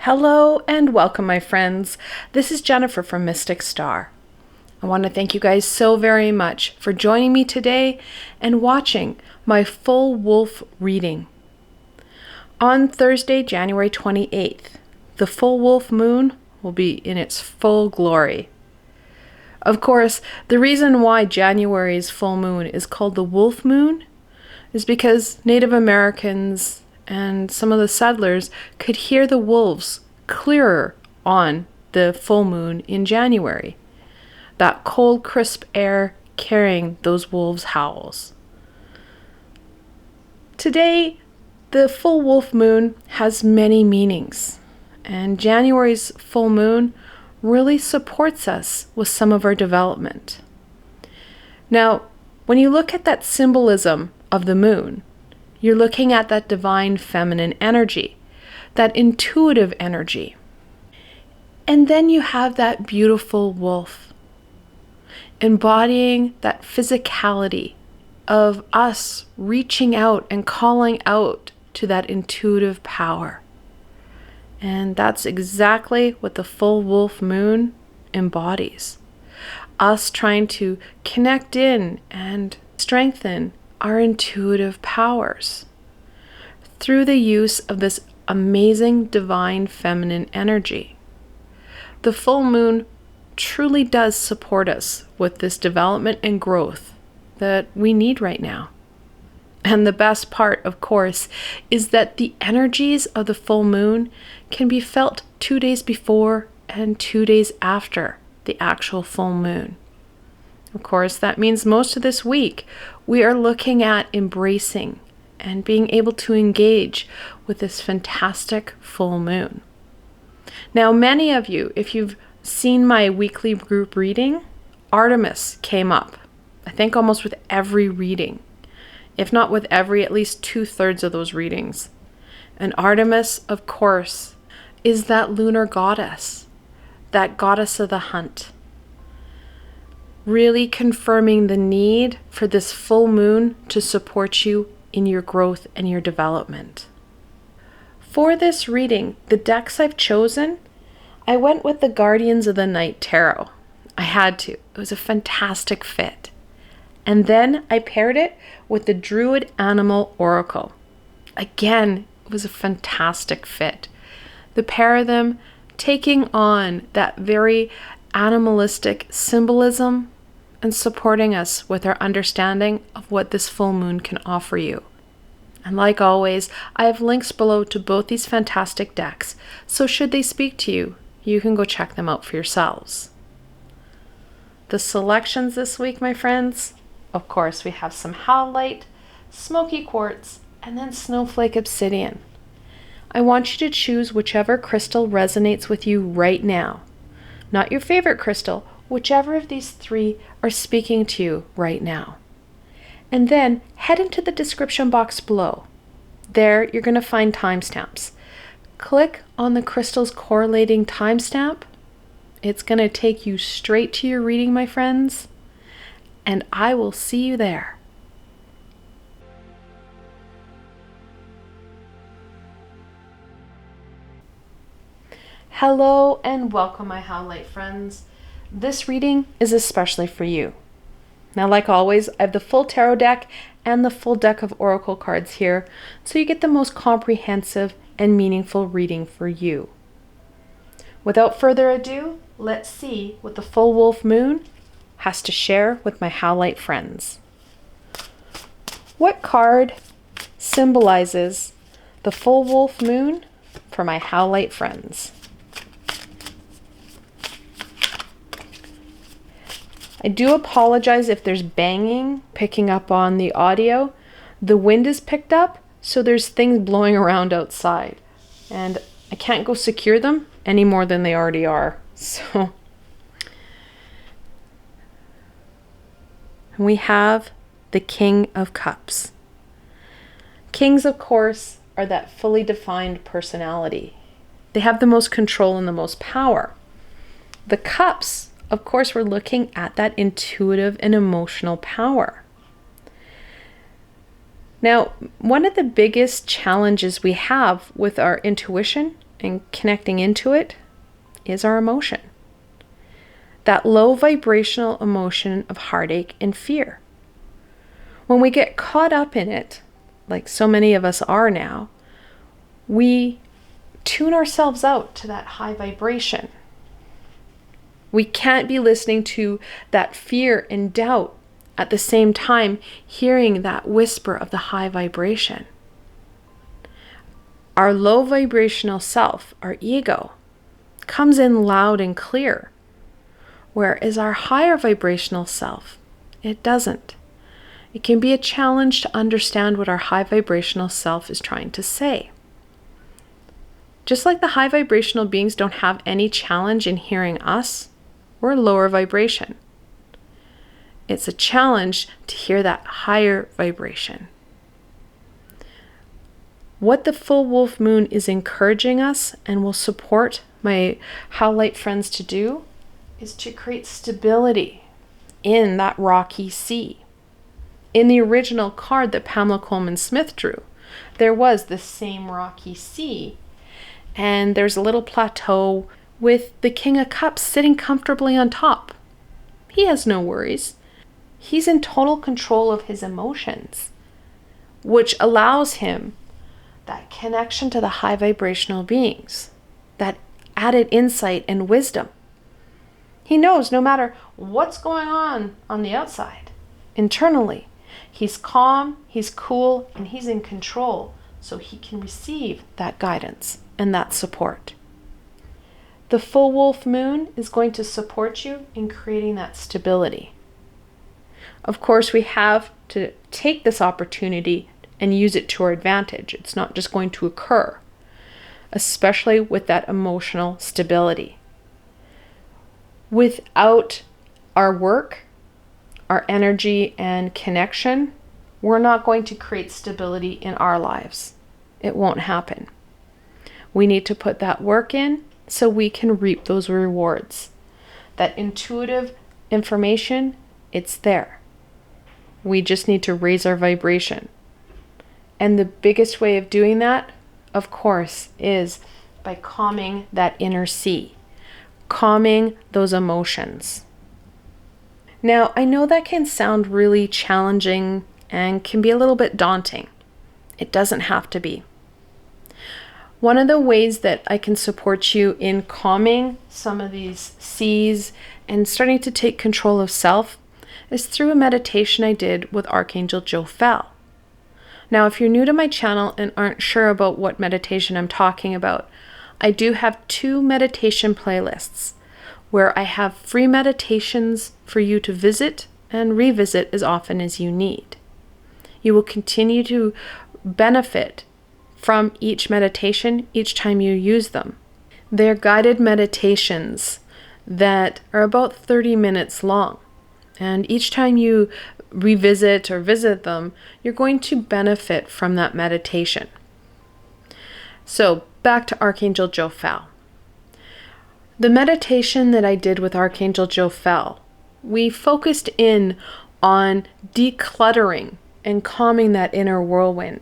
Hello and welcome, my friends. This is Jennifer from Mystic Star. I want to thank you guys so very much for joining me today and watching my full wolf reading. On Thursday, January 28th, the full wolf moon will be in its full glory. Of course, the reason why January's full moon is called the wolf moon is because Native Americans and some of the settlers could hear the wolves clearer on the full moon in January. That cold, crisp air carrying those wolves' howls. Today, the full wolf moon has many meanings, and January's full moon really supports us with some of our development. Now, when you look at that symbolism of the moon, you're looking at that divine feminine energy, that intuitive energy. And then you have that beautiful wolf, embodying that physicality of us reaching out and calling out to that intuitive power. And that's exactly what the full wolf moon embodies. Us trying to connect in and strengthen our intuitive powers through the use of this amazing divine feminine energy. The full moon truly does support us with this development and growth that we need right now. And the best part, of course, is that the energies of the full moon can be felt 2 days before and 2 days after the actual full moon. Of course, that means most of this week we are looking at embracing and being able to engage with this fantastic full moon. Now, many of you, if you've seen my weekly group reading, Artemis came up, I think almost with every reading. If not with every, at least 2/3 of those readings. And Artemis, of course, is that lunar goddess, that goddess of the hunt. Really confirming the need for this full moon to support you in your growth and your development. For this reading, the decks I've chosen, I went with the Guardians of the Night Tarot. I had to. It was a fantastic fit. And then I paired it with the Druid Animal Oracle. Again, it was a fantastic fit. The pair of them taking on that very animalistic symbolism and supporting us with our understanding of what this full moon can offer you. And like always, I have links below to both these fantastic decks, so should they speak to you, you can go check them out for yourselves. The selections this week, my friends, of course, we have some Howlite, Smoky Quartz, and then Snowflake Obsidian. I want you to choose whichever crystal resonates with you right now. Not your favorite crystal, whichever of these three are speaking to you right now. And then head into the description box below. There, you're going to find timestamps. Click on the crystal's correlating timestamp. It's going to take you straight to your reading, my friends. And I will see you there. Hello and welcome, my Howlite friends. This reading is especially for you. Now, like always, I have the full tarot deck and the full deck of oracle cards here, so you get the most comprehensive and meaningful reading for you. Without further ado, let's see what the full wolf moon has to share with my Howlite friends. What card symbolizes the full wolf moon for my Howlite friends? I do apologize if there's banging picking up on the audio. The wind is picked up, so there's things blowing around outside. And I can't go secure them any more than they already are. So we have the King of Cups. Kings, of course, are that fully defined personality. They have the most control and the most power. The cups, of course, we're looking at that intuitive and emotional power. Now, one of the biggest challenges we have with our intuition and connecting into it is our emotion. That low vibrational emotion of heartache and fear. When we get caught up in it, like so many of us are now, we tune ourselves out to that high vibration. We can't be listening to that fear and doubt at the same time hearing that whisper of the high vibration. Our low vibrational self, our ego, comes in loud and clear, whereas our higher vibrational self, it doesn't. It can be a challenge to understand what our high vibrational self is trying to say. Just like the high vibrational beings don't have any challenge in hearing us, we're lower vibration. It's a challenge to hear that higher vibration. What the full wolf moon is encouraging us and will support my Howlite friends to do is to create stability in that rocky sea. In the original card that Pamela Coleman Smith drew, there was the same rocky sea, and there's a little plateau with the King of Cups sitting comfortably on top. He has no worries. He's in total control of his emotions, which allows him that connection to the high vibrational beings, that added insight and wisdom. He knows no matter what's going on the outside, internally, he's calm, he's cool, and he's in control, so he can receive that guidance and that support. The full wolf moon is going to support you in creating that stability. Of course, we have to take this opportunity and use it to our advantage. It's not just going to occur, especially with that emotional stability. Without our work, our energy and connection, we're not going to create stability in our lives. It won't happen. We need to put that work in so we can reap those rewards. That intuitive information, it's there. We just need to raise our vibration. And the biggest way of doing that, of course, is by calming that inner sea, calming those emotions. Now, I know that can sound really challenging and can be a little bit daunting. It doesn't have to be. One of the ways that I can support you in calming some of these seas and starting to take control of self is through a meditation I did with Archangel Jophiel. Now, if you're new to my channel and aren't sure about what meditation I'm talking about, I do have 2 meditation playlists where I have free meditations for you to visit and revisit as often as you need. You will continue to benefit from each meditation each time you use them. They're guided meditations that are about 30 minutes long. And each time you revisit or visit them, you're going to benefit from that meditation. So back to Archangel Jophiel. The meditation that I did with Archangel Jophiel, we focused in on decluttering and calming that inner whirlwind,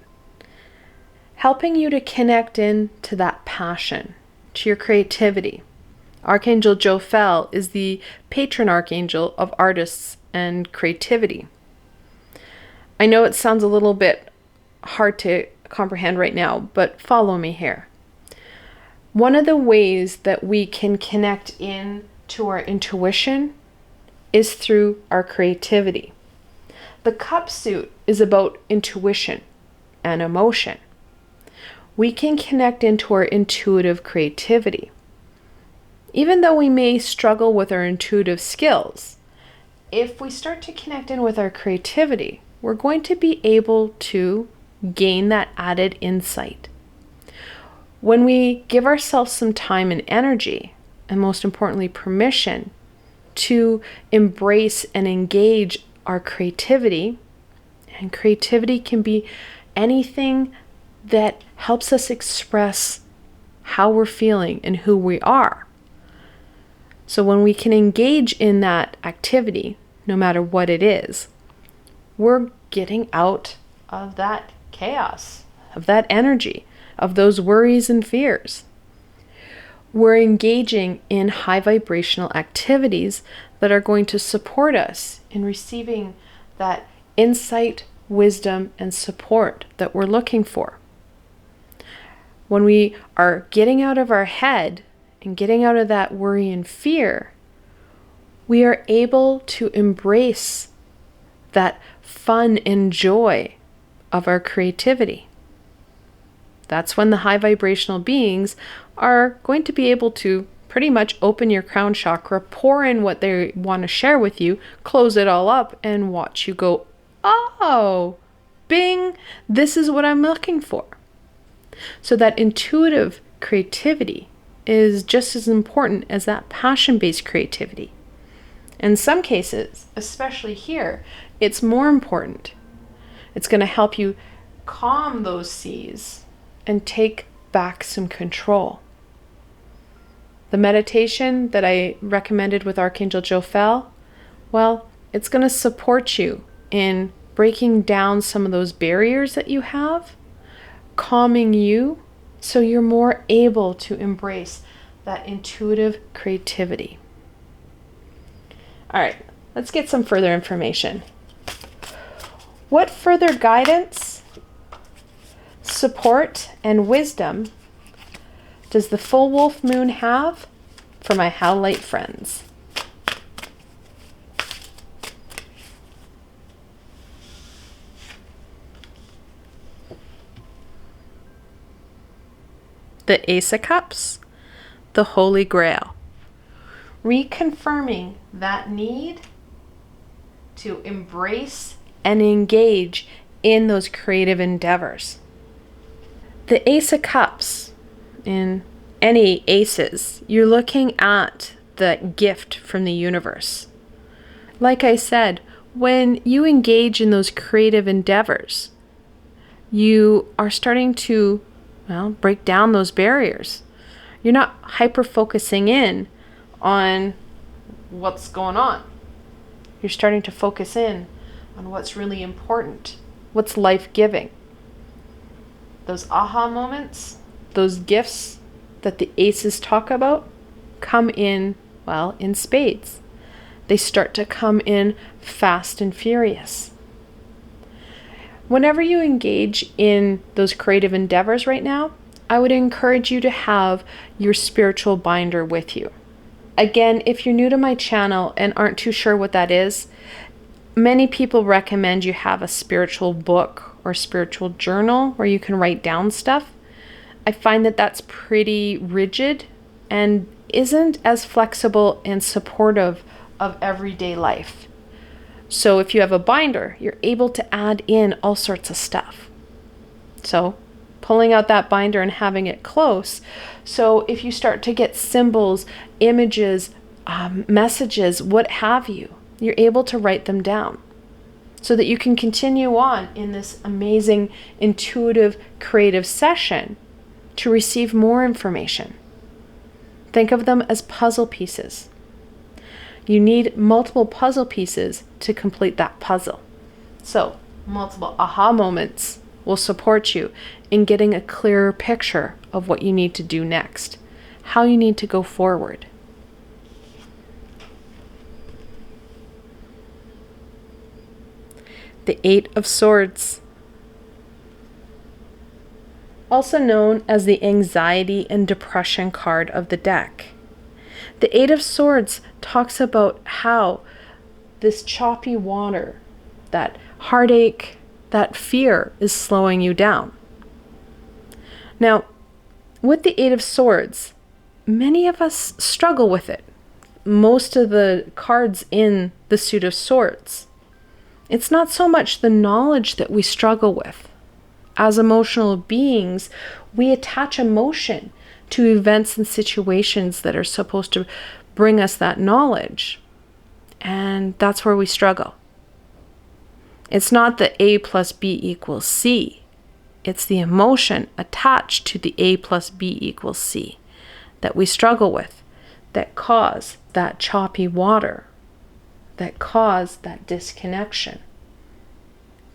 helping you to connect in to that passion, to your creativity. Archangel Jophiel is the patron archangel of artists and creativity. I know it sounds a little bit hard to comprehend right now, but follow me here. One of the ways that we can connect in to our intuition is through our creativity. The cup suit is about intuition and emotion. We can connect into our intuitive creativity. Even though we may struggle with our intuitive skills, if we start to connect in with our creativity, we're going to be able to gain that added insight. When we give ourselves some time and energy, and most importantly, permission to embrace and engage our creativity, and creativity can be anything that helps us express how we're feeling and who we are. So when we can engage in that activity, no matter what it is, we're getting out of that chaos, of that energy, of those worries and fears. we're engaging in high vibrational activities that are going to support us in receiving that insight, wisdom, and support that we're looking for. When we are getting out of our head and getting out of that worry and fear, we are able to embrace that fun and joy of our creativity. That's when the high vibrational beings are going to be able to pretty much open your crown chakra, pour in what they want to share with you, close it all up, and watch you go, oh, bing, this is what I'm looking for. So that intuitive creativity is just as important as that passion-based creativity. In some cases, especially here, it's more important. It's going to help you calm those seas and take back some control. The meditation that I recommended with Archangel Jophiel, well, it's going to support you in breaking down some of those barriers that you have, calming you so you're more able to embrace that intuitive creativity. All right, let's get some further information. What further guidance, support, and wisdom does the full wolf moon have for my Howlite friends? The Ace of Cups, the Holy Grail. Reconfirming that need to embrace and engage in those creative endeavors. The Ace of Cups, in any aces, you're looking at the gift from the universe. Like I said, when you engage in those creative endeavors, you are starting to, break down those barriers. You're not hyper-focusing in on what's going on. You're starting to focus in on what's really important, what's life-giving. Those aha moments, those gifts that the aces talk about come in, in spades. They start to come in fast and furious. Whenever you engage in those creative endeavors right now, I would encourage you to have your spiritual binder with you. Again, if you're new to my channel and aren't too sure what that is, many people recommend you have a spiritual book or spiritual journal where you can write down stuff. I find that that's pretty rigid and isn't as flexible and supportive of everyday life. So if you have a binder, you're able to add in all sorts of stuff. So pulling out that binder and having it close. So if you start to get symbols, images, messages, what have you, you're able to write them down so that you can continue on in this amazing, intuitive, creative session to receive more information. Think of them as puzzle pieces. You need multiple puzzle pieces to complete that puzzle. So, multiple aha moments will support you in getting a clearer picture of what you need to do next, how you need to go forward. The Eight of Swords, also known as the anxiety and depression card of the deck. The Eight of Swords talks about how this choppy water, that heartache, that fear is slowing you down. Now, with the Eight of Swords, many of us struggle with it. Most of the cards in the suit of swords, it's not so much the knowledge that we struggle with. As emotional beings, we attach emotion to events and situations that are supposed to bring us that knowledge. And that's where we struggle. It's not the A plus B equals C. It's the emotion attached to the A plus B equals C that we struggle with, that cause that choppy water, that cause that disconnection,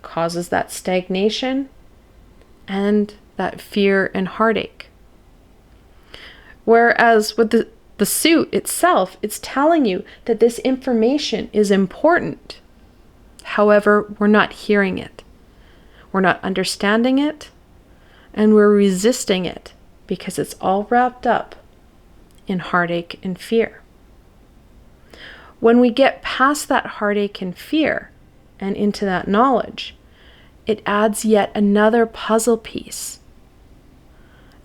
causes that stagnation and that fear and heartache. Whereas with the suit itself, it's telling you that this information is important. However, we're not hearing it. We're not understanding it, and we're resisting it because it's all wrapped up in heartache and fear. When we get past that heartache and fear and into that knowledge, it adds yet another puzzle piece,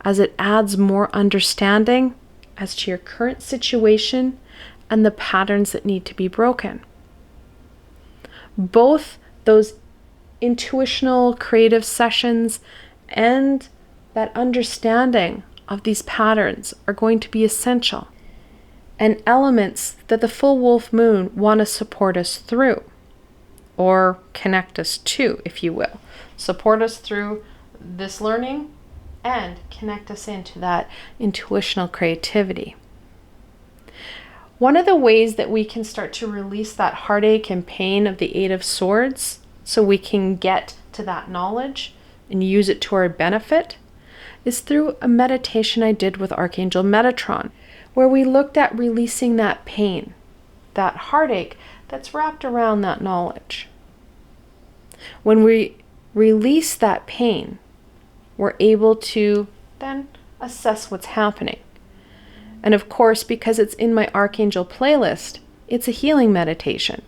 as it adds more understanding as to your current situation and the patterns that need to be broken. Both those intuitional creative sessions and that understanding of these patterns are going to be essential, and elements that the full wolf moon want to support us through, or connect us to, if you will. Support us through this learning and connect us into that intuitional creativity. One of the ways that we can start to release that heartache and pain of the Eight of Swords, so we can get to that knowledge and use it to our benefit, is through a meditation I did with Archangel Metatron, where we looked at releasing that pain, that heartache that's wrapped around that knowledge. When we release that pain, we're able to then assess what's happening. And of course, because it's in my Archangel playlist, it's a healing meditation.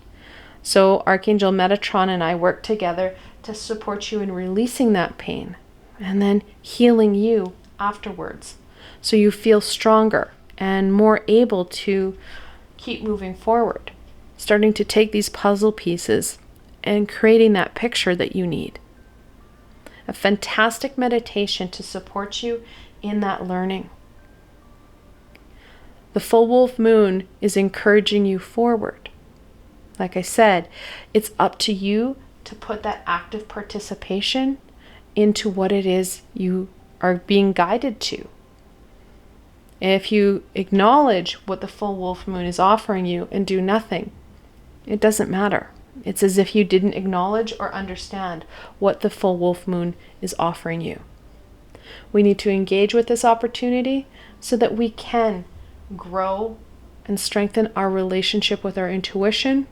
So Archangel Metatron and I work together to support you in releasing that pain and then healing you afterwards, so you feel stronger and more able to keep moving forward, starting to take these puzzle pieces and creating that picture that you need. A fantastic meditation to support you in that learning. The full wolf moon is encouraging you forward. Like I said, it's up to you to put that active participation into what it is you are being guided to. If you acknowledge what the full wolf moon is offering you and do nothing, it doesn't matter. It's as if you didn't acknowledge or understand what the full wolf moon is offering you. We need to engage with this opportunity so that we can grow and strengthen our relationship with our intuition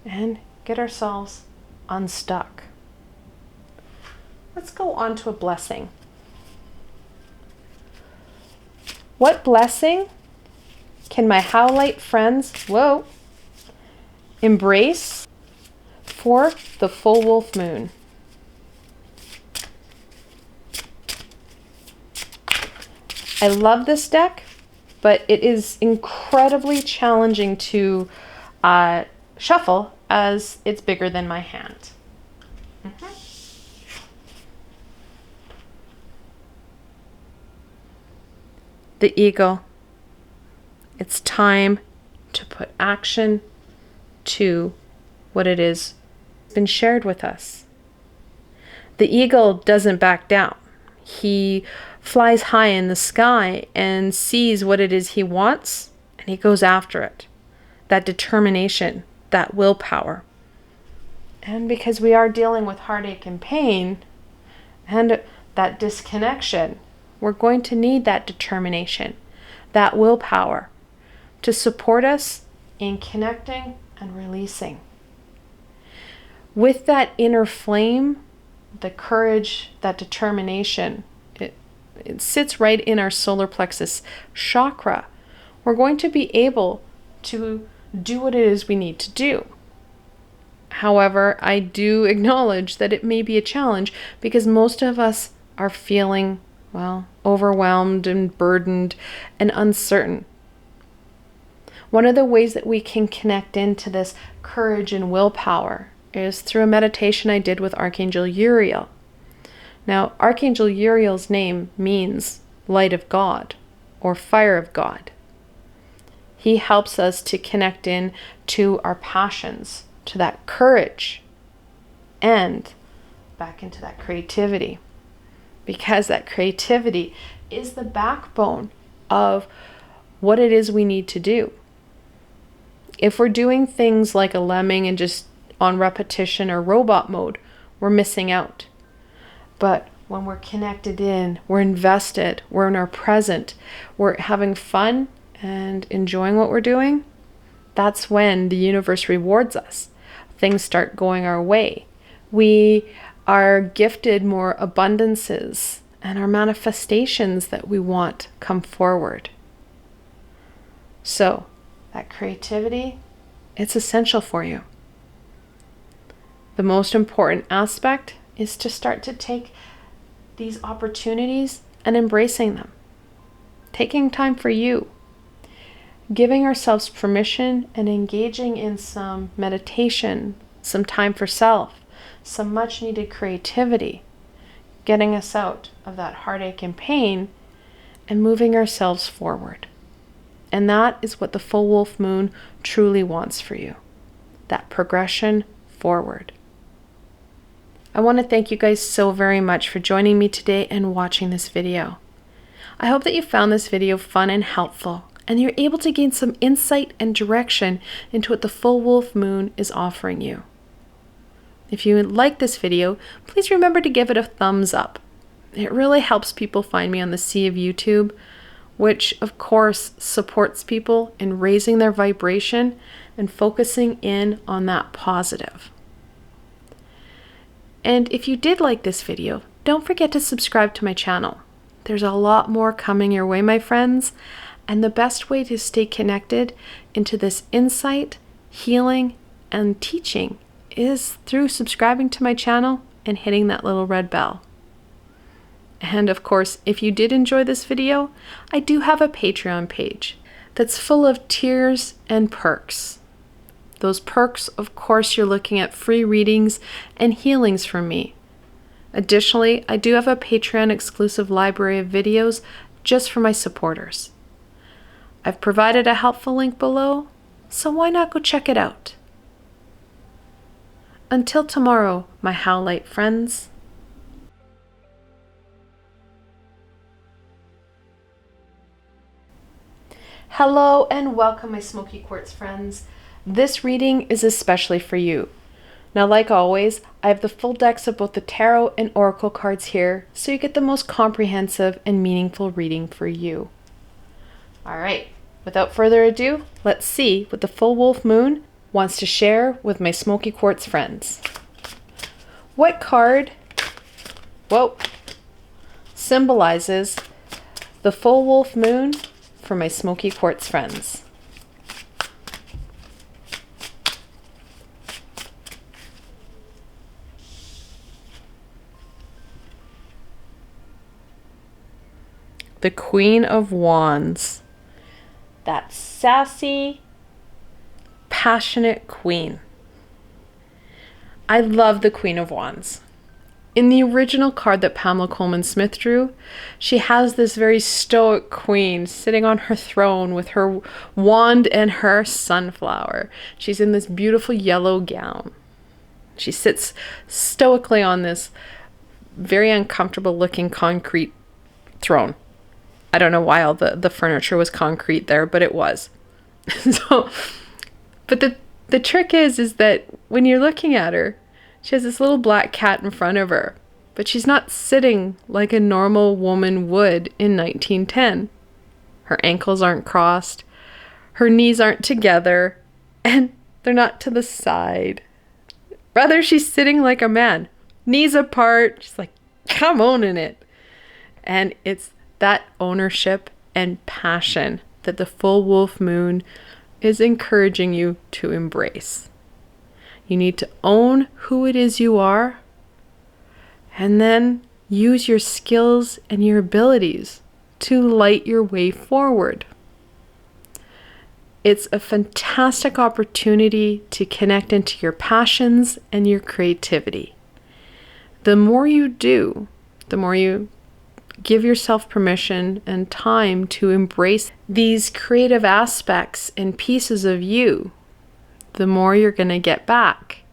and get ourselves unstuck. Let's go on to a blessing. What blessing can my Howlite friends, embrace for the full wolf moon? I love this deck, but it is incredibly challenging to shuffle as it's bigger than my hand. The eagle. It's time to put action to what it is been shared with us. The eagle doesn't back down. He flies high in the sky and sees what it is he wants, and he goes after it. That determination, that willpower. And because we are dealing with heartache and pain and that disconnection, we're going to need that determination, that willpower to support us in connecting and releasing. With that inner flame, the courage, that determination, it sits right in our solar plexus chakra. We're going to be able to do what it is we need to do. However, I do acknowledge that it may be a challenge because most of us are feeling, overwhelmed and burdened and uncertain. One of the ways that we can connect into this courage and willpower is through a meditation I did with Archangel Uriel. Now, Archangel Uriel's name means light of God or fire of God. He helps us to connect in to our passions, to that courage, and back into that creativity. Because that creativity is the backbone of what it is we need to do. If we're doing things like a lemming and just on repetition or robot mode, we're missing out. But when we're connected in, we're invested, we're in our present, we're having fun and enjoying what we're doing, that's when the universe rewards us. Things start going our way. We are gifted more abundances, and our manifestations that we want come forward. So, that creativity, it's essential for you. The most important aspect is to start to take these opportunities and embracing them. Taking time for you. Giving ourselves permission and engaging in some meditation, some time for self, some much needed creativity, getting us out of that heartache and pain and moving ourselves forward. And that is what the full wolf moon truly wants for you. That progression forward. I want to thank you guys so very much for joining me today and watching this video. I hope that you found this video fun and helpful, and you're able to gain some insight and direction into what the full wolf moon is offering you. If you like this video, please remember to give it a thumbs up. It really helps people find me on the sea of YouTube, which of course supports people in raising their vibration and focusing in on that positive. And if you did like this video, don't forget to subscribe to my channel. There's a lot more coming your way, my friends, and the best way to stay connected into this insight, healing, and teaching is through subscribing to my channel and hitting that little red bell. And of course, if you did enjoy this video, I do have a Patreon page that's full of tiers and perks. Those perks, of course, you're looking at free readings and healings from me. Additionally, I do have a Patreon exclusive library of videos just for my supporters. I've provided a helpful link below, so why not go check it out? Until tomorrow, my Howlite friends. Hello and welcome, my Smoky Quartz friends. This reading is especially for you. Now, like always, I have the full decks of both the tarot and oracle cards here, so you get the most comprehensive and meaningful reading for you. All right, without further ado, let's see what the full wolf moon wants to share with my Smoky Quartz friends. What card, symbolizes the full wolf moon for my Smoky Quartz friends? The Queen of Wands. That sassy, passionate queen. I love the Queen of Wands. In the original card that Pamela Coleman Smith drew, she has this very stoic queen sitting on her throne with her wand and her sunflower. She's in this beautiful yellow gown. She sits stoically on this very uncomfortable looking concrete throne. I don't know why all the furniture was concrete there, but it was. But the trick is that when you're looking at her, she has this little black cat in front of her, but she's not sitting like a normal woman would in 1910. Her ankles aren't crossed, her knees aren't together, and they're not to the side. Rather, she's sitting like a man, knees apart. She's like, come on in it. And it's that ownership and passion that the full wolf moon is encouraging you to embrace. You need to own who it is you are, and then use your skills and your abilities to light your way forward. It's a fantastic opportunity to connect into your passions and your creativity. The more you do, the more you give yourself permission and time to embrace these creative aspects and pieces of you, the more you're going to get back.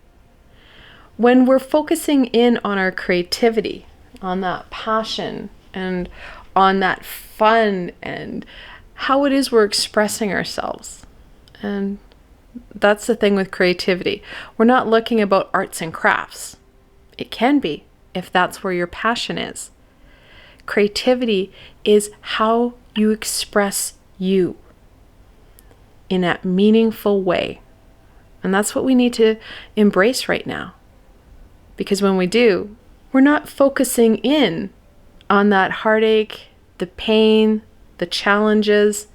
When we're focusing in on our creativity, on that passion, and on that fun, and how it is we're expressing ourselves. And that's the thing with creativity. We're not looking about arts and crafts. It can be, if that's where your passion is. Creativity is how you express you in a meaningful way. And that's what we need to embrace right now. Because when we do, we're not focusing in on that heartache, the pain, the challenges.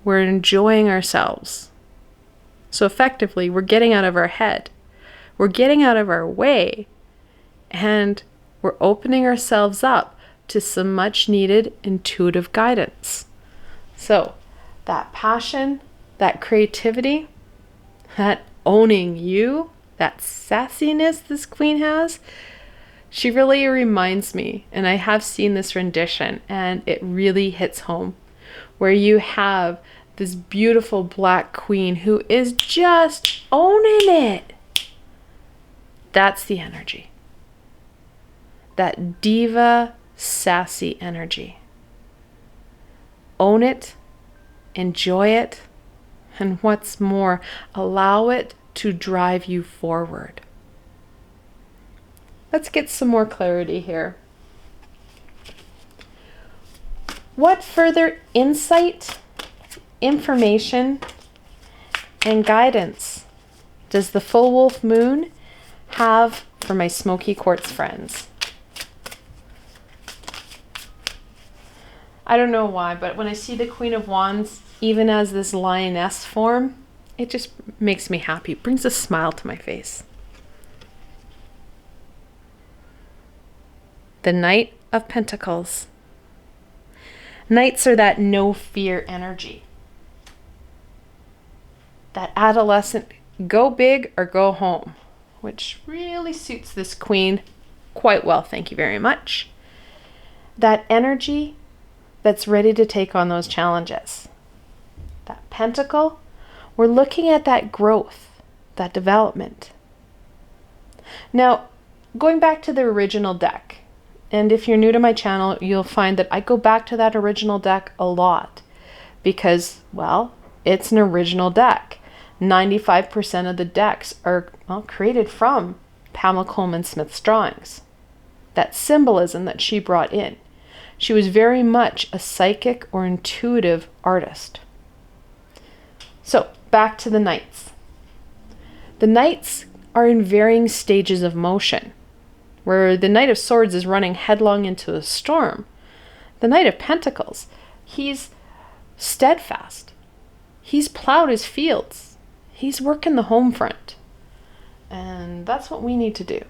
We're enjoying ourselves. So effectively, we're getting out of our head. We're getting out of our way. And we're opening ourselves up to some much needed intuitive guidance. So that passion, that creativity, that owning you, that sassiness this queen has, she really reminds me, and I have seen this rendition and it really hits home, where you have this beautiful black queen who is just owning it. That's the energy. That diva, sassy energy. Own it, enjoy it, and what's more, allow it to drive you forward. Let's get some more clarity here. What further insight, information, and guidance does the full wolf moon have for my Smoky Quartz friends? I don't know why, but when I see the Queen of Wands, even as this lioness form, it just makes me happy. It brings a smile to my face. The Knight of Pentacles. Knights are that no fear energy. That adolescent, go big or go home, which really suits this queen quite well, thank you very much. That energy that's ready to take on those challenges. That pentacle, we're looking at that growth, that development. Now, going back to the original deck, and if you're new to my channel, you'll find that I go back to that original deck a lot because, well, it's an original deck. 95% of the decks are, well, created from Pamela Coleman Smith's drawings. That symbolism that she brought in. She was very much a psychic or intuitive artist. So, back to the Knights. The Knights are in varying stages of motion. Where the Knight of Swords is running headlong into a storm, the Knight of Pentacles, he's steadfast. He's plowed his fields. He's working the home front. And that's what we need to do.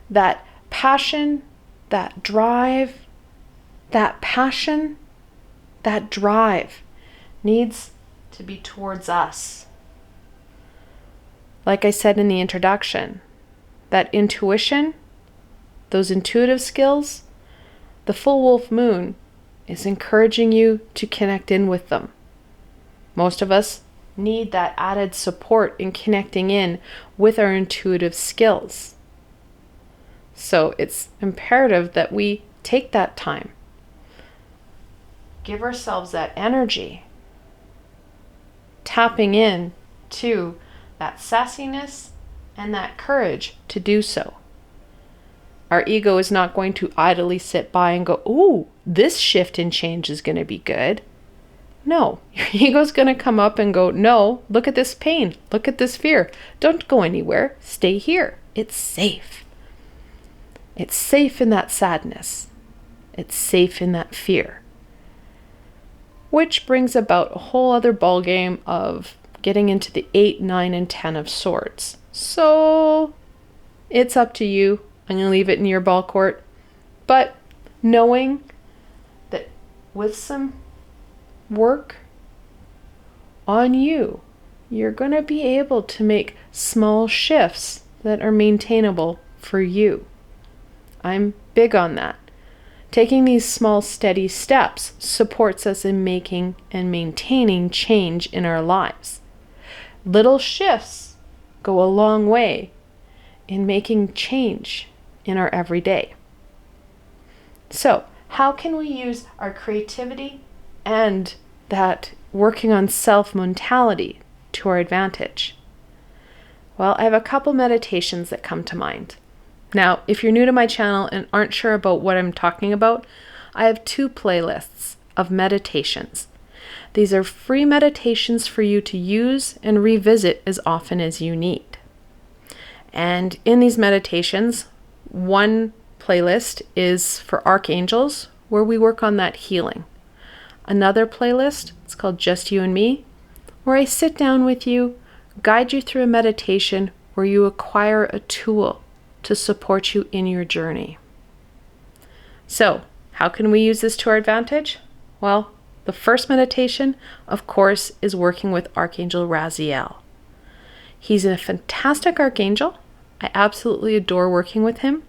That passion, that drive, that passion, that drive needs to be towards us. Like I said in the introduction, that intuition, those intuitive skills, the full wolf moon is encouraging you to connect in with them. Most of us need that added support in connecting in with our intuitive skills. So it's imperative that we take that time. Give ourselves that energy. Tapping in to that sassiness and that courage to do so. Our ego is not going to idly sit by and go, ooh, this shift and change is going to be good. No, your ego's going to come up and go, no, look at this pain. Look at this fear. Don't go anywhere. Stay here. It's safe. It's safe in that sadness. It's safe in that fear. Which brings about a whole other ballgame of getting into the 8, 9, and 10 of Swords. So it's up to you. I'm going to leave it in your ball court. But knowing that with some work on you, you're going to be able to make small shifts that are maintainable for you. I'm big on that. Taking these small, steady steps supports us in making and maintaining change in our lives. Little shifts go a long way in making change in our everyday. So, how can we use our creativity and that working on self mentality to our advantage? Well, I have a couple meditations that come to mind. Now, if you're new to my channel and aren't sure about what I'm talking about, I have 2 playlists of meditations. These are free meditations for you to use and revisit as often as you need. And in these meditations, one playlist is for archangels, where we work on that healing. Another playlist, it's called Just You and Me, where I sit down with you, guide you through a meditation where you acquire a tool to support you in your journey. So, how can we use this to our advantage? Well, the first meditation, of course, is working with Archangel Raziel. He's a fantastic archangel. I absolutely adore working with him.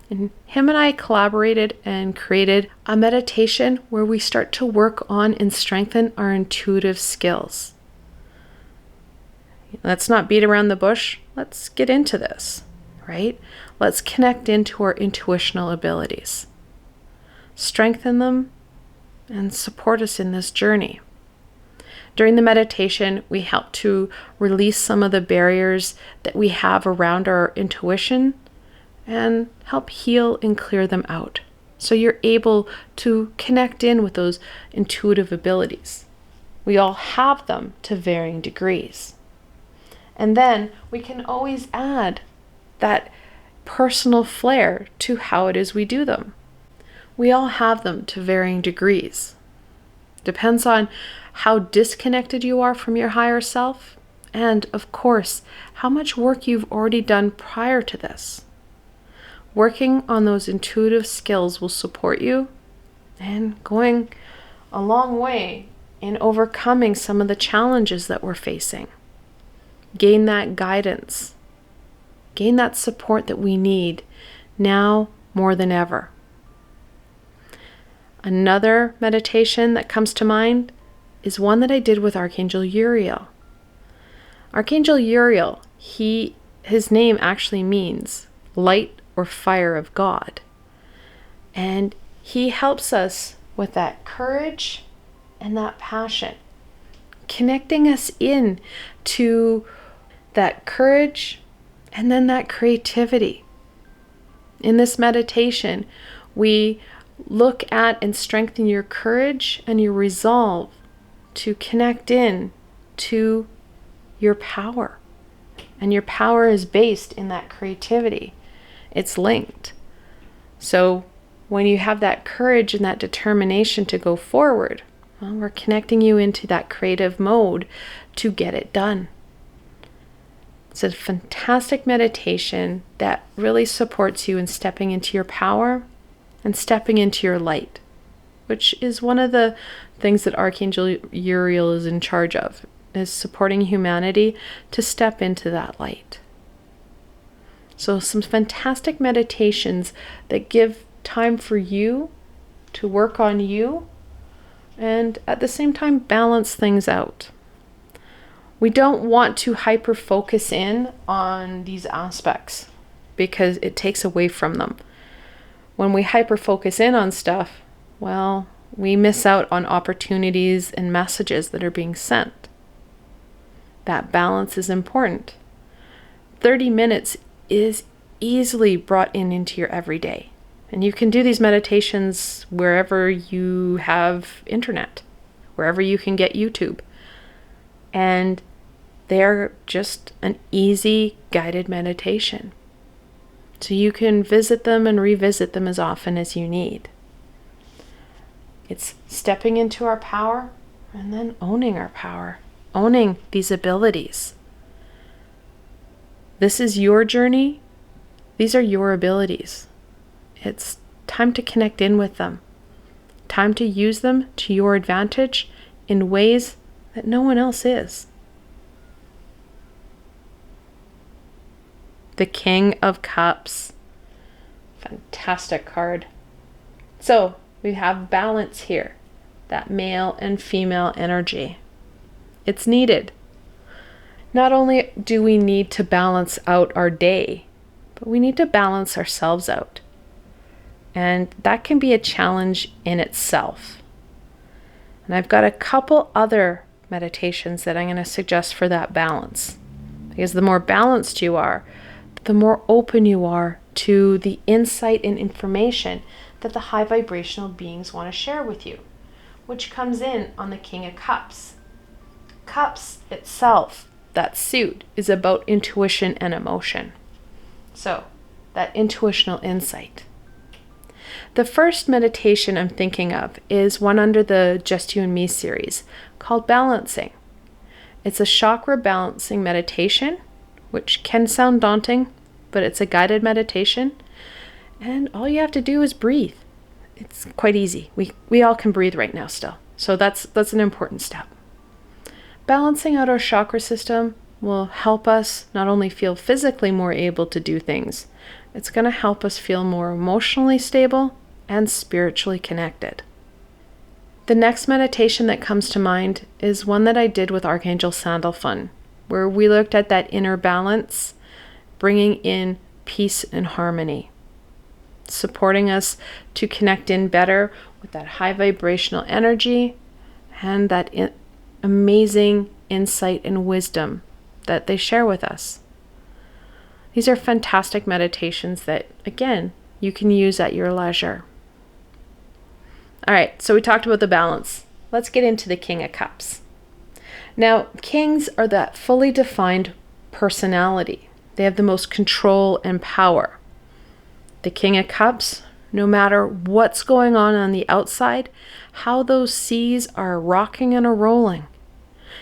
And him and I collaborated and created a meditation where we start to work on and strengthen our intuitive skills. Let's not beat around the bush. Let's get into this, right? Let's connect into our intuitional abilities. Strengthen them and support us in this journey. During the meditation, we help to release some of the barriers that we have around our intuition and help heal and clear them out, so you're able to connect in with those intuitive abilities. We all have them to varying degrees. And then we can always add that personal flair to how it is we do them. We all have them to varying degrees. Depends on how disconnected you are from your higher self, and of course, how much work you've already done prior to this. Working on those intuitive skills will support you and going a long way in overcoming some of the challenges that we're facing. Gain that guidance. Gain that support that we need now more than ever. Another meditation that comes to mind is one that I did with Archangel Uriel. Archangel Uriel, his name actually means light or fire of God. And he helps us with that courage and that passion, connecting us in to that courage and then that creativity. In this meditation, we look at and strengthen your courage and your resolve to connect in to your power. And your power is based in that creativity. It's linked. So when you have that courage and that determination to go forward, well, we're connecting you into that creative mode to get it done. It's a fantastic meditation that really supports you in stepping into your power and stepping into your light, which is one of the things that Archangel Uriel is in charge of, is supporting humanity to step into that light. So some fantastic meditations that give time for you to work on you and at the same time balance things out. We don't want to hyper focus in on these aspects because it takes away from them. When we hyper focus in on stuff, well, we miss out on opportunities and messages that are being sent. That balance is important. 30 minutes is easily brought into your everyday. And you can do these meditations wherever you have internet, wherever you can get YouTube. And they're just an easy guided meditation. So you can visit them and revisit them as often as you need. It's stepping into our power and then owning our power, owning these abilities. This is your journey. These are your abilities. It's time to connect in with them. Time to use them to your advantage in ways that no one else is. The King of Cups. Fantastic card. So we have balance here. That male and female energy. It's needed. Not only do we need to balance out our day, but we need to balance ourselves out. And that can be a challenge in itself. And I've got a couple other meditations that I'm going to suggest for that balance. Because the more balanced you are, the more open you are to the insight and information that the high vibrational beings want to share with you, which comes in on the King of Cups. Cups itself, that suit, is about intuition and emotion. So, that intuitional insight. The first meditation I'm thinking of is one under the Just You and Me series called Balancing. It's a chakra balancing meditation, which can sound daunting, but it's a guided meditation. And all you have to do is breathe. It's quite easy. We all can breathe right now still. So that's an important step. Balancing out our chakra system will help us not only feel physically more able to do things, it's going to help us feel more emotionally stable and spiritually connected. The next meditation that comes to mind is one that I did with Archangel Sandalphon, where we looked at that inner balance, bringing in peace and harmony, supporting us to connect in better with that high vibrational energy and that amazing insight and wisdom that they share with us. These are fantastic meditations that, again, you can use at your leisure. All right, so we talked about the balance. Let's get into the King of Cups. Now, kings are that fully defined personality. They have the most control and power. The King of Cups, no matter what's going on the outside, how those seas are rocking and a-rolling,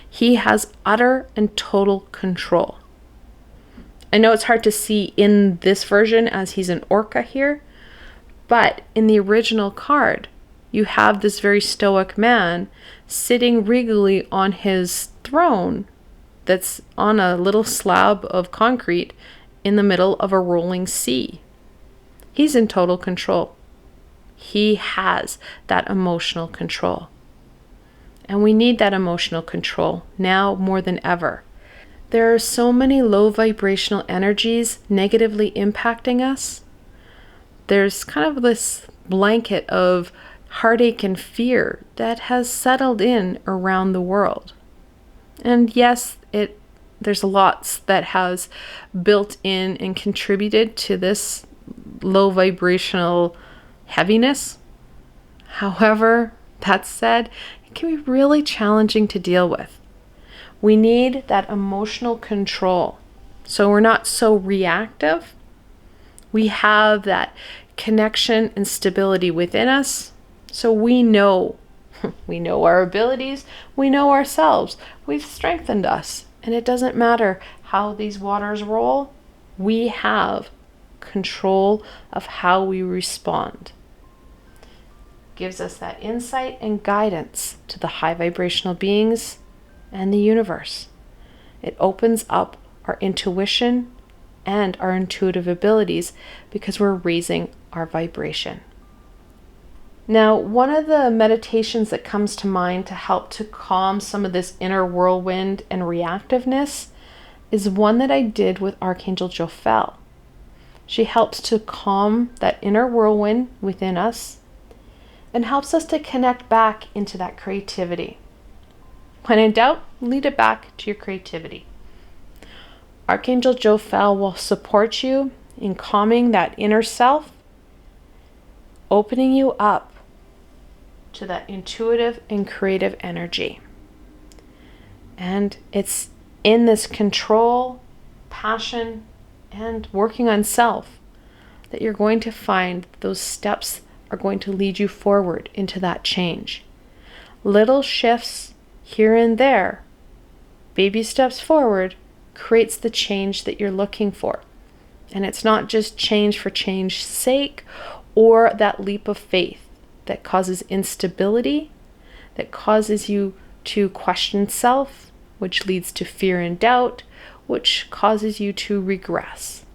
he has utter and total control. I know it's hard to see in this version as he's an orca here, but in the original card, you have this very stoic man sitting regally on his throne that's on a little slab of concrete in the middle of a rolling sea. He's in total control. He has that emotional control. And we need that emotional control now more than ever. There are so many low vibrational energies negatively impacting us. There's kind of this blanket of heartache and fear that has settled in around the world. And yes, there's lots that has built in and contributed to this low vibrational heaviness. However, that said, it can be really challenging to deal with. We need that emotional control so we're not so reactive. We have that connection and stability within us. So we know our abilities, we know ourselves, we've strengthened us, and it doesn't matter how these waters roll, we have control of how we respond. Gives us that insight and guidance to the high vibrational beings and the universe. It opens up our intuition and our intuitive abilities because we're raising our vibration. Now, one of the meditations that comes to mind to help to calm some of this inner whirlwind and reactiveness is one that I did with Archangel Jophiel. She helps to calm that inner whirlwind within us and helps us to connect back into that creativity. When in doubt, lead it back to your creativity. Archangel Jophiel will support you in calming that inner self, opening you up to that intuitive and creative energy. And it's in this control, passion, and working on self that you're going to find those steps are going to lead you forward into that change. Little shifts here and there, baby steps forward, creates the change that you're looking for. And it's not just change for change's sake or that leap of faith that causes instability, that causes you to question self, which leads to fear and doubt, which causes you to regress.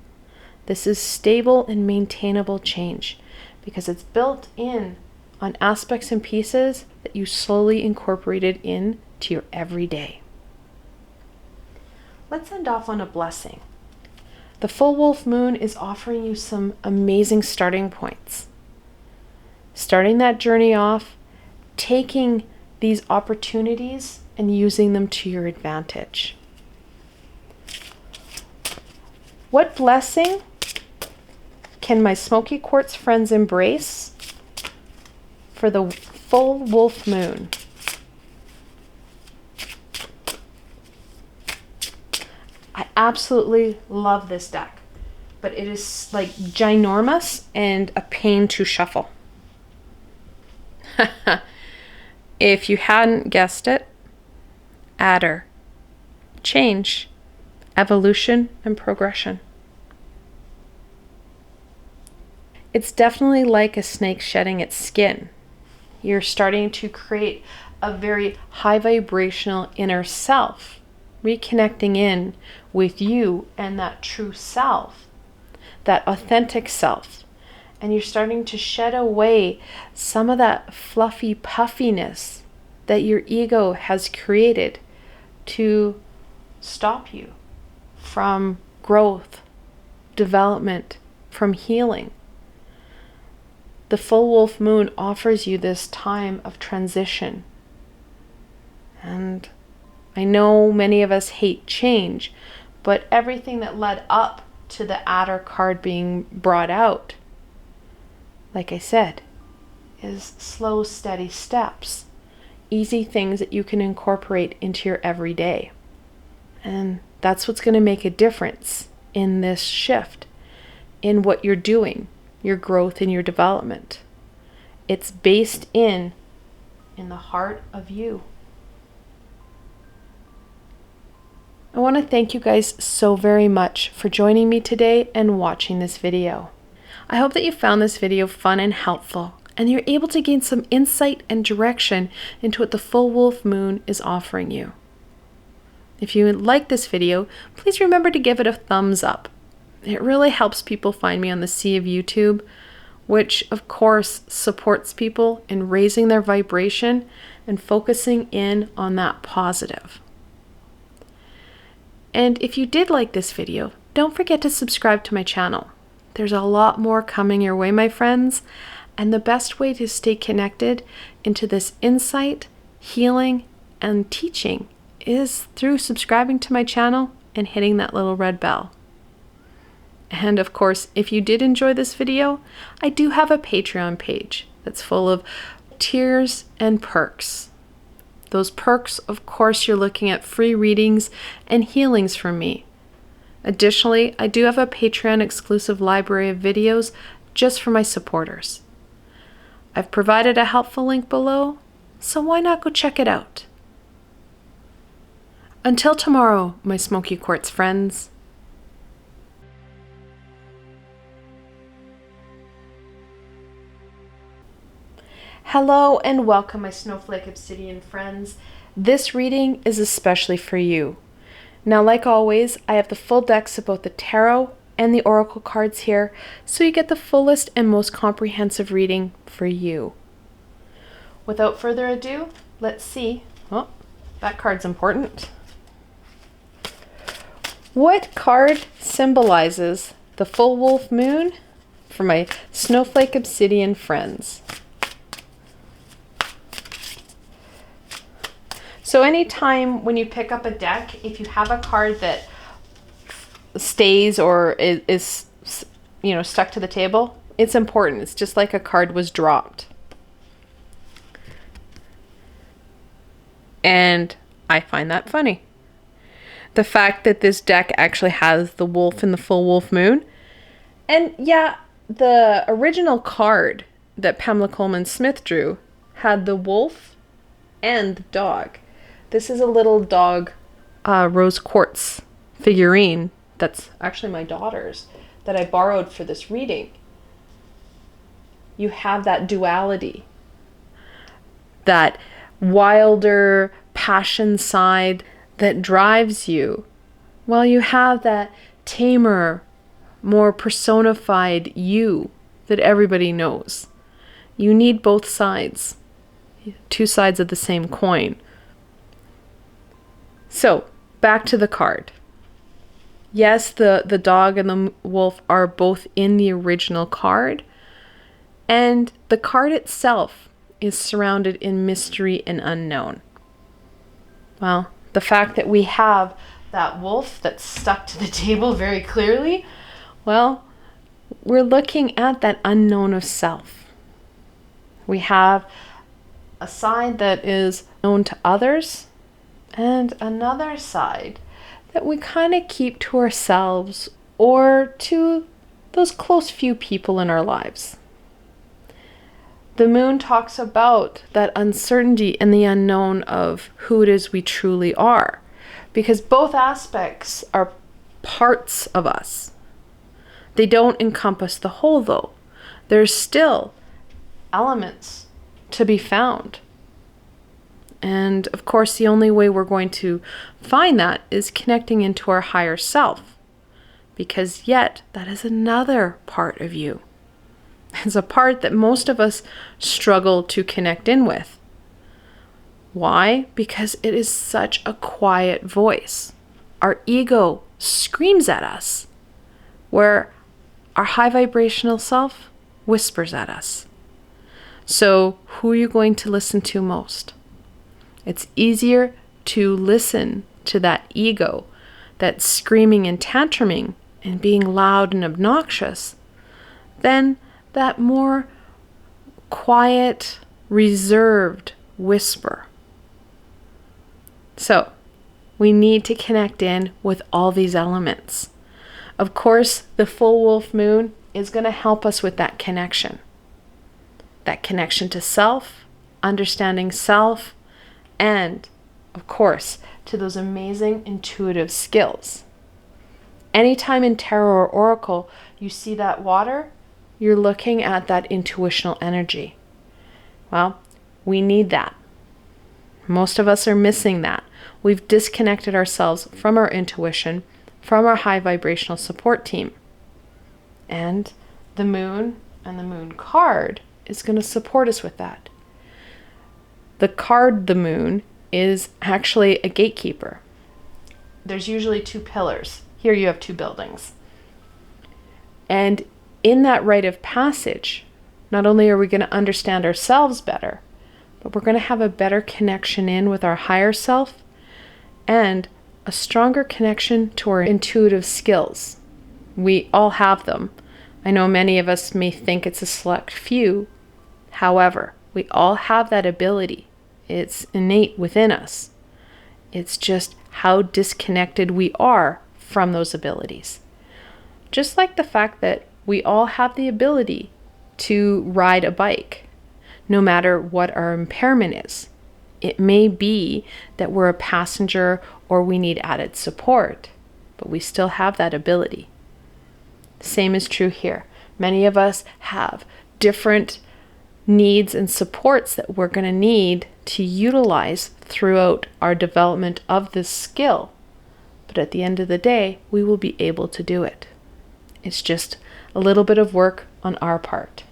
This is stable and maintainable change because it's built in on aspects and pieces that you slowly incorporated into your everyday. Let's end off on a blessing. The full wolf moon is offering you some amazing starting points. Starting that journey off, taking these opportunities and using them to your advantage. What blessing can my Smoky Quartz friends embrace for the full wolf moon? I absolutely love this deck, but it is like ginormous and a pain to shuffle. If you hadn't guessed it, adder, change, evolution, and progression. It's definitely like a snake shedding its skin. You're starting to create a very high vibrational inner self, reconnecting in with you and that true self, that authentic self. And you're starting to shed away some of that fluffy puffiness that your ego has created to stop you from growth, development, from healing. The full wolf moon offers you this time of transition. And I know many of us hate change, but everything that led up to the adder card being brought out, like I said, is slow, steady steps. Easy things that you can incorporate into your everyday. And that's what's going to make a difference in this shift, in what you're doing, your growth and your development. It's based in the heart of you. I want to thank you guys so very much for joining me today and watching this video. I hope that you found this video fun and helpful, and you're able to gain some insight and direction into what the full wolf moon is offering you. If you like this video, please remember to give it a thumbs up. It really helps people find me on the sea of YouTube, which of course supports people in raising their vibration and focusing in on that positive. And if you did like this video, don't forget to subscribe to my channel. There's a lot more coming your way, my friends, and the best way to stay connected into this insight, healing, and teaching is through subscribing to my channel and hitting that little red bell. And of course, if you did enjoy this video, I do have a Patreon page that's full of tiers and perks. Those perks, of course, you're looking at free readings and healings from me. Additionally, I do have a Patreon exclusive library of videos just for my supporters. I've provided a helpful link below, so why not go check it out? Until tomorrow, my Smoky Quartz friends. Hello and welcome, my Snowflake Obsidian friends. This reading is especially for you. Now, like always, I have the full decks of both the tarot and the oracle cards here, so you get the fullest and most comprehensive reading for you. Without further ado, let's see. Oh, that card's important. What card symbolizes the full wolf moon for my Snowflake Obsidian friends? So anytime when you pick up a deck, if you have a card that stays or is stuck to the table, it's important. It's just like a card was dropped. And I find that funny. The fact that this deck actually has the wolf and the full wolf moon. And yeah, the original card that Pamela Coleman Smith drew had the wolf and the dog. This is a little dog rose quartz figurine that's actually my daughter's that I borrowed for this reading. You have that duality, that wilder passion side that drives you, while you have that tamer, more personified you that everybody knows. You need both sides, two sides of the same coin. So, back to the card. Yes, the dog and the wolf are both in the original card, and the card itself is surrounded in mystery and unknown. Well, the fact that we have that wolf that's stuck to the table very clearly, well, we're looking at that unknown of self. We have a side that is known to others and another side that we kind of keep to ourselves or to those close few people in our lives. The moon talks about that uncertainty and the unknown of who it is we truly are, because both aspects are parts of us. They don't encompass the whole, though. There's still elements to be found. And of course, the only way we're going to find that is connecting into our higher self, because yet that is another part of you. It's a part that most of us struggle to connect in with. Why? Because it is such a quiet voice. Our ego screams at us, where our high vibrational self whispers at us. So who are you going to listen to most? It's easier to listen to that ego that's screaming and tantruming and being loud and obnoxious than that more quiet, reserved whisper. So we need to connect in with all these elements. Of course, the full wolf moon is going to help us with that connection. That connection to self, understanding self, and of course, to those amazing intuitive skills. Anytime in tarot or oracle you see that water, you're looking at that intuitional energy. Well, we need that. Most of us are missing that. We've disconnected ourselves from our intuition, from our high vibrational support team. And the moon and the moon card is going to support us with that. The card, the moon, is actually a gatekeeper. There's usually two pillars. Here you have two buildings. And in that rite of passage, not only are we going to understand ourselves better, but we're going to have a better connection in with our higher self and a stronger connection to our intuitive skills. We all have them. I know many of us may think it's a select few. However, we all have that ability. It's innate within us. It's just how disconnected we are from those abilities. Just like the fact that we all have the ability to ride a bike, no matter what our impairment is. It may be that we're a passenger or we need added support, but we still have that ability. Same is true here. Many of us have different needs and supports that we're going to need to utilize throughout our development of this skill. But at the end of the day, we will be able to do it. It's just a little bit of work on our part.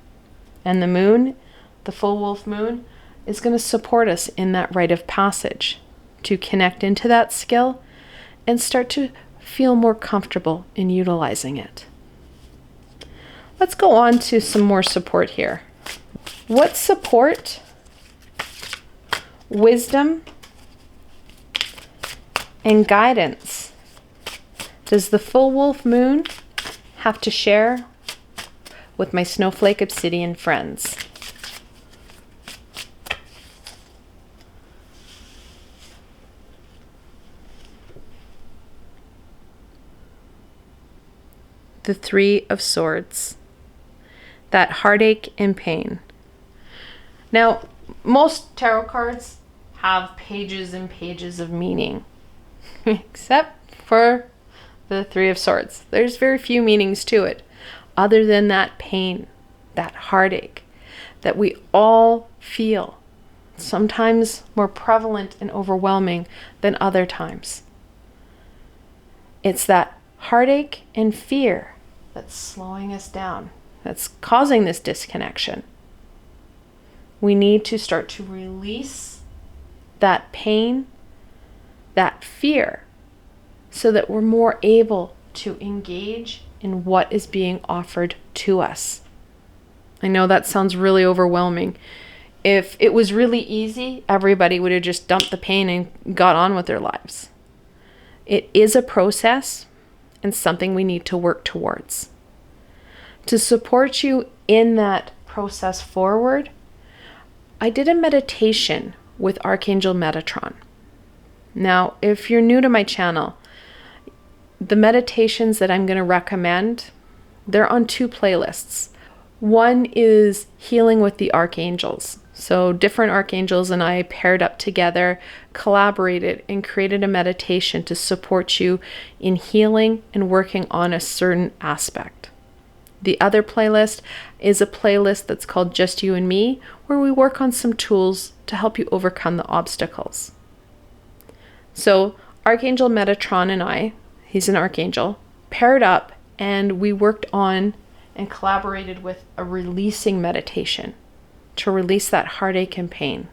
And the moon, the full wolf moon, is going to support us in that rite of passage to connect into that skill and start to feel more comfortable in utilizing it. Let's go on to some more support here. What support, wisdom, and guidance does the full wolf moon have to share with my Snowflake Obsidian friends? The Three of Swords. That heartache and pain. Now, most tarot cards have pages and pages of meaning, except for the Three of Swords. There's very few meanings to it, other than that pain, that heartache that we all feel, sometimes more prevalent and overwhelming than other times. It's that heartache and fear that's slowing us down, that's causing this disconnection. We need to start to release that pain, that fear, so that we're more able to engage in what is being offered to us. I know that sounds really overwhelming. If it was really easy, everybody would have just dumped the pain and got on with their lives. It is a process and something we need to work towards. To support you in that process forward, I did a meditation with Archangel Metatron. Now, if you're new to my channel, the meditations that I'm going to recommend, they're on 2 playlists. One is Healing with the Archangels. So different archangels and I paired up together, collaborated, and created a meditation to support you in healing and working on a certain aspect. The other playlist is a playlist that's called Just You and Me, where we work on some tools to help you overcome the obstacles. So Archangel Metatron and I, he's an archangel, paired up and we worked on and collaborated with a releasing meditation to release that heartache and pain.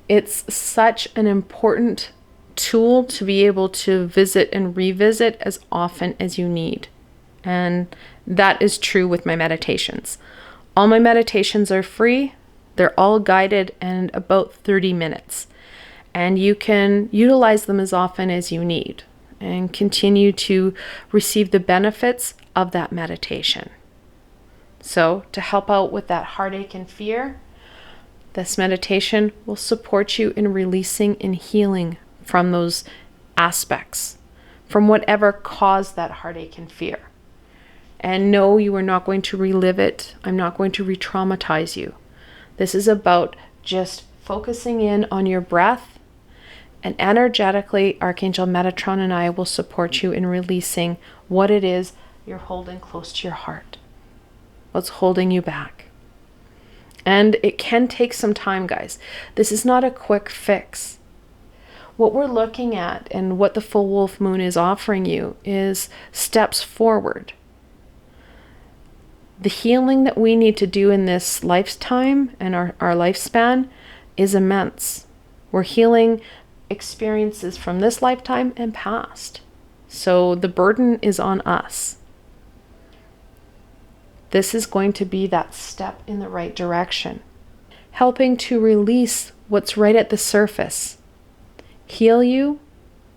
It's such an important tool to be able to visit and revisit as often as you need. And that is true with my meditations. All my meditations are free. They're all guided and about 30 minutes. And you can utilize them as often as you need and continue to receive the benefits of that meditation. So to help out with that heartache and fear, this meditation will support you in releasing and healing from those aspects, from whatever caused that heartache and fear. And no, you are not going to relive it. I'm not going to re-traumatize you. This is about just focusing in on your breath, and energetically, Archangel Metatron and I will support you in releasing what it is you're holding close to your heart. What's holding you back. And it can take some time, guys. This is not a quick fix. What we're looking at and what the full wolf moon is offering you is steps forward. The healing that we need to do in this lifetime and our lifespan is immense. We're healing experiences from this lifetime and past. So the burden is on us. This is going to be that step in the right direction, helping to release what's right at the surface, heal you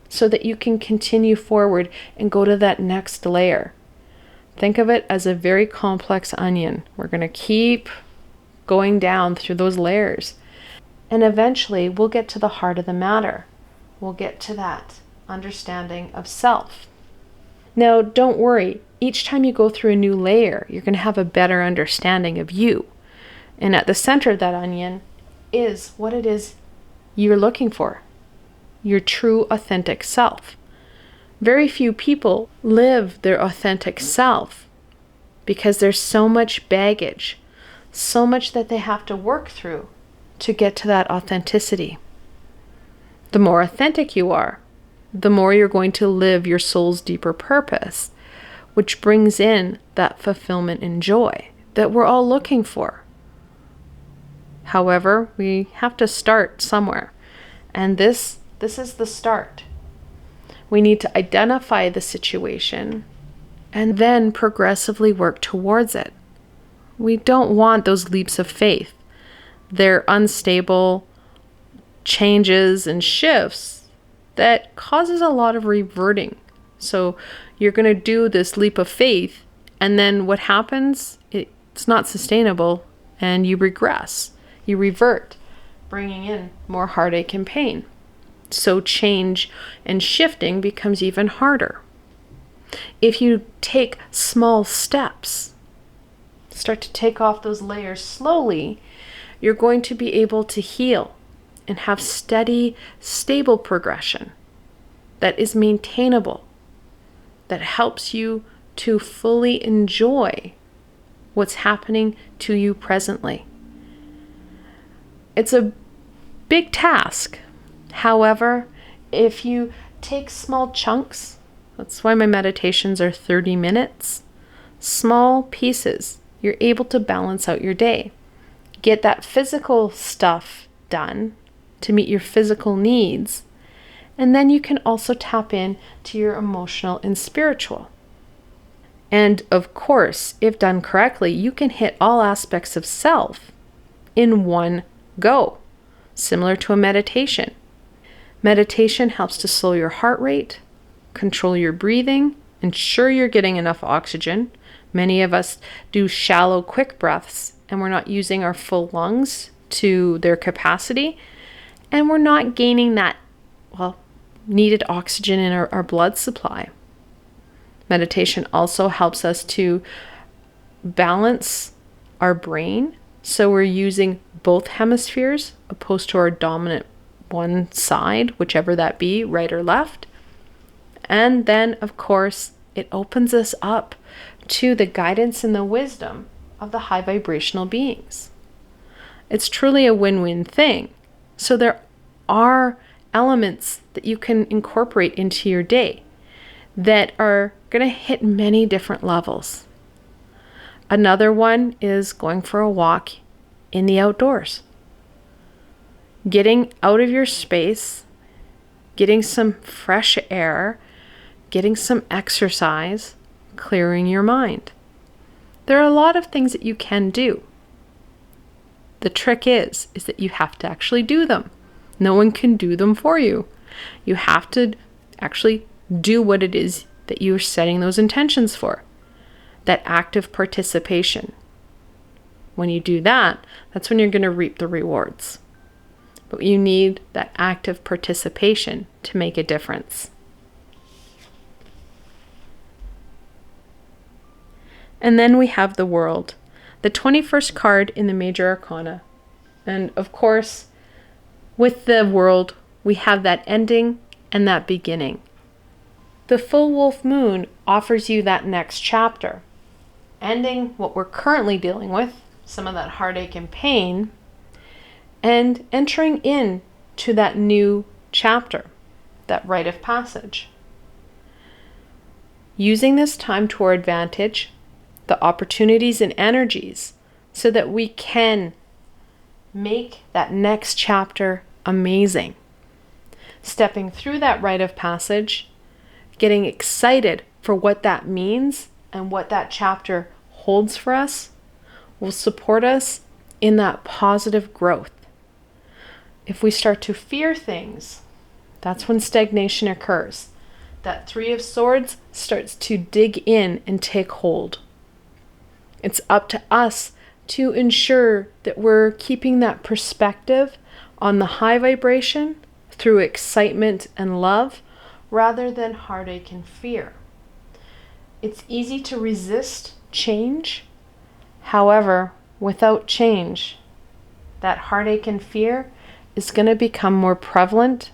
so that you can continue forward and go to that next layer. Think of it as a very complex onion. We're going to keep going down through those layers. And eventually we'll get to the heart of the matter. We'll get to that understanding of self. Now, don't worry. Each time you go through a new layer, you're going to have a better understanding of you. And at the center of that onion is what it is you're looking for. Your true, authentic self. Very few people live their authentic self because there's so much baggage, so much that they have to work through to get to that authenticity. The more authentic you are, the more you're going to live your soul's deeper purpose, which brings in that fulfillment and joy that we're all looking for. However, we have to start somewhere, and this is the start. We need to identify the situation and then progressively work towards it. We don't want those leaps of faith. They're unstable changes and shifts that causes a lot of reverting. So you're going to do this leap of faith, and then what happens? It's not sustainable, and you regress. You revert, bringing in more heartache and pain. So change and shifting becomes even harder. If you take small steps, start to take off those layers slowly, you're going to be able to heal and have steady, stable progression that is maintainable, that helps you to fully enjoy what's happening to you presently. It's a big task. However, if you take small chunks, that's why my meditations are 30 minutes, small pieces, you're able to balance out your day. Get that physical stuff done to meet your physical needs, and then you can also tap in to your emotional and spiritual. And of course, if done correctly, you can hit all aspects of self in one go, similar to a meditation. Meditation helps to slow your heart rate, control your breathing, ensure you're getting enough oxygen. Many of us do shallow, quick breaths, and we're not using our full lungs to their capacity, and we're not gaining that, needed oxygen in our blood supply. Meditation also helps us to balance our brain, so we're using both hemispheres opposed to our dominant one side, whichever that be, right or left. And then, of course, it opens us up to the guidance and the wisdom of the high vibrational beings. It's truly a win-win thing. So there are elements that you can incorporate into your day that are going to hit many different levels. Another one is going for a walk in the outdoors. Getting out of your space, getting some fresh air, getting some exercise, clearing your mind. There are a lot of things that you can do. The trick is that you have to actually do them. No one can do them for you. You have to actually do what it is that you're setting those intentions for. That active participation. When you do that, that's when you're going to reap the rewards. But you need that active participation to make a difference. And then we have the world, the 21st card in the major arcana. And of course, with the world, we have that ending and that beginning. The full wolf moon offers you that next chapter, ending what we're currently dealing with, some of that heartache and pain, and entering in to that new chapter, that rite of passage. Using this time to our advantage, the opportunities and energies, so that we can make that next chapter amazing. Stepping through that rite of passage, getting excited for what that means and what that chapter holds for us, will support us in that positive growth. If we start to fear things, that's when stagnation occurs. That Three of Swords starts to dig in and take hold. It's up to us to ensure that we're keeping that perspective on the high vibration through excitement and love rather than heartache and fear. It's easy to resist change. However, without change, that heartache and fear is going to become more prevalent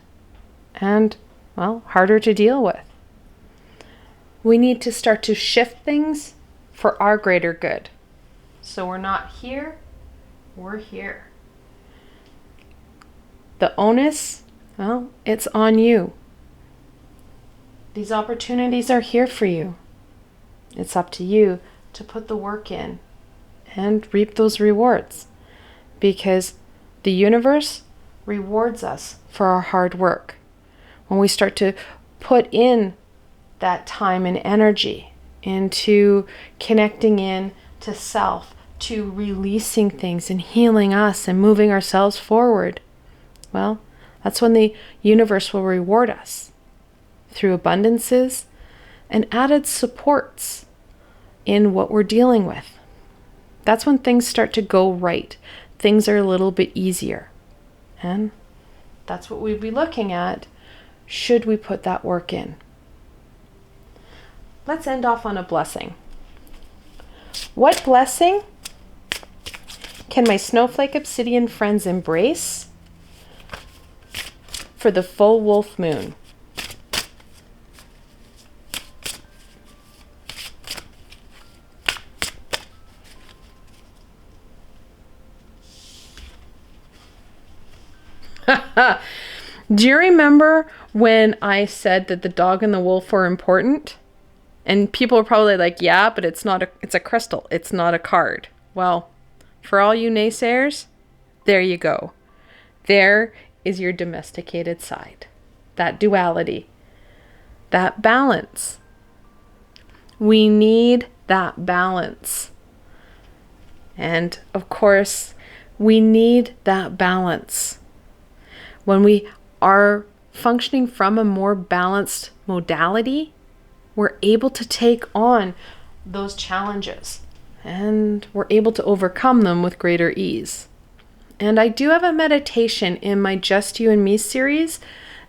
and, harder to deal with. We need to start to shift things for our greater good. So we're not here, we're here. The onus, it's on you. These opportunities are here for you. It's up to you to put the work in and reap those rewards, because the universe rewards us for our hard work. When we start to put in that time and energy into connecting in to self, to releasing things and healing us and moving ourselves forward, that's when the universe will reward us through abundances and added supports in what we're dealing with. That's when things start to go right. Things are a little bit easier. And that's what we'd be looking at should we put that work in. Let's end off on a blessing. What blessing can my Snowflake Obsidian friends embrace for the full wolf moon? Do you remember when I said that the dog and the wolf are important? And people are probably like, yeah, but it's a crystal. It's not a card. Well, for all you naysayers, there you go. There is your domesticated side. That duality. That balance. We need that balance. And of course, we need that balance. When we are functioning from a more balanced modality, we're able to take on those challenges and we're able to overcome them with greater ease. And I do have a meditation in my Just You and Me series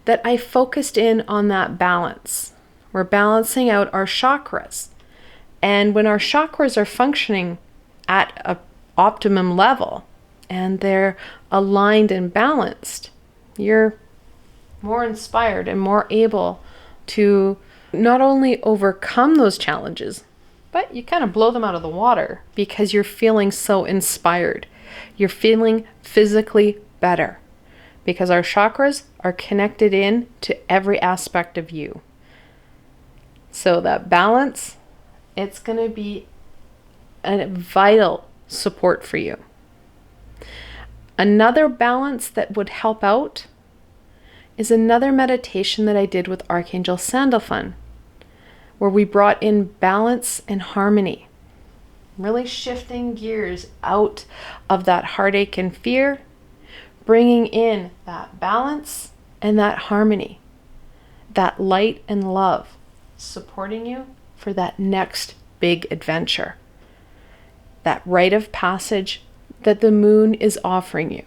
that I focused in on that balance. We're balancing out our chakras. And when our chakras are functioning at an optimum level and they're aligned and balanced, you're more inspired and more able to not only overcome those challenges, but you kind of blow them out of the water because you're feeling so inspired. You're feeling physically better because our chakras are connected in to every aspect of you. So that balance, it's going to be a vital support for you. Another balance that would help out is another meditation that I did with Archangel Sandalphon, where we brought in balance and harmony, really shifting gears out of that heartache and fear, bringing in that balance and that harmony, that light and love, supporting you for that next big adventure, that rite of passage that the moon is offering you.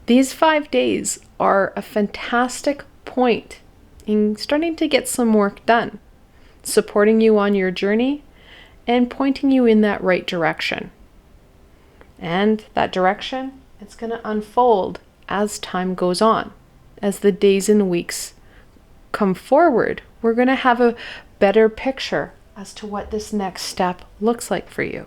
These 5 days are a fantastic point in starting to get some work done, supporting you on your journey and pointing you in that right direction. And that direction, it's going to unfold as time goes on. As the days and weeks come forward, we're going to have a better picture as to what this next step looks like for you.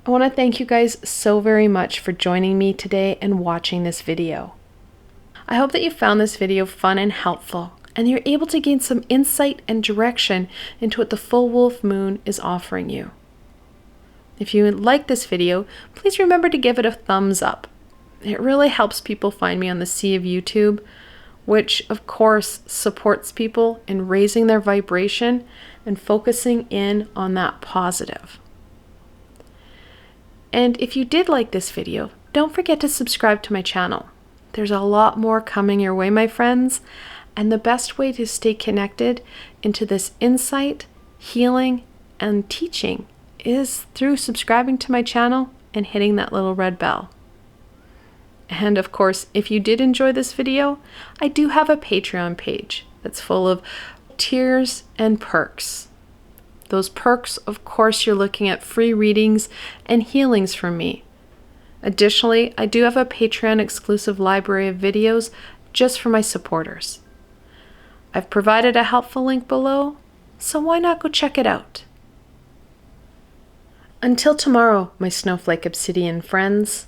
I want to thank you guys so very much for joining me today and watching this video. I hope that you found this video fun and helpful, and you're able to gain some insight and direction into what the full wolf moon is offering you. If you like this video, please remember to give it a thumbs up. It really helps people find me on the sea of YouTube, which of course supports people in raising their vibration and focusing in on that positive. And if you did like this video, don't forget to subscribe to my channel. There's a lot more coming your way, my friends, and the best way to stay connected into this insight, healing, and teaching is through subscribing to my channel and hitting that little red bell. And of course, if you did enjoy this video, I do have a Patreon page that's full of tiers and perks. Those perks, of course, you're looking at free readings and healings from me. Additionally, I do have a Patreon exclusive library of videos just for my supporters. I've provided a helpful link below, so why not go check it out? Until tomorrow, my Snowflake Obsidian friends.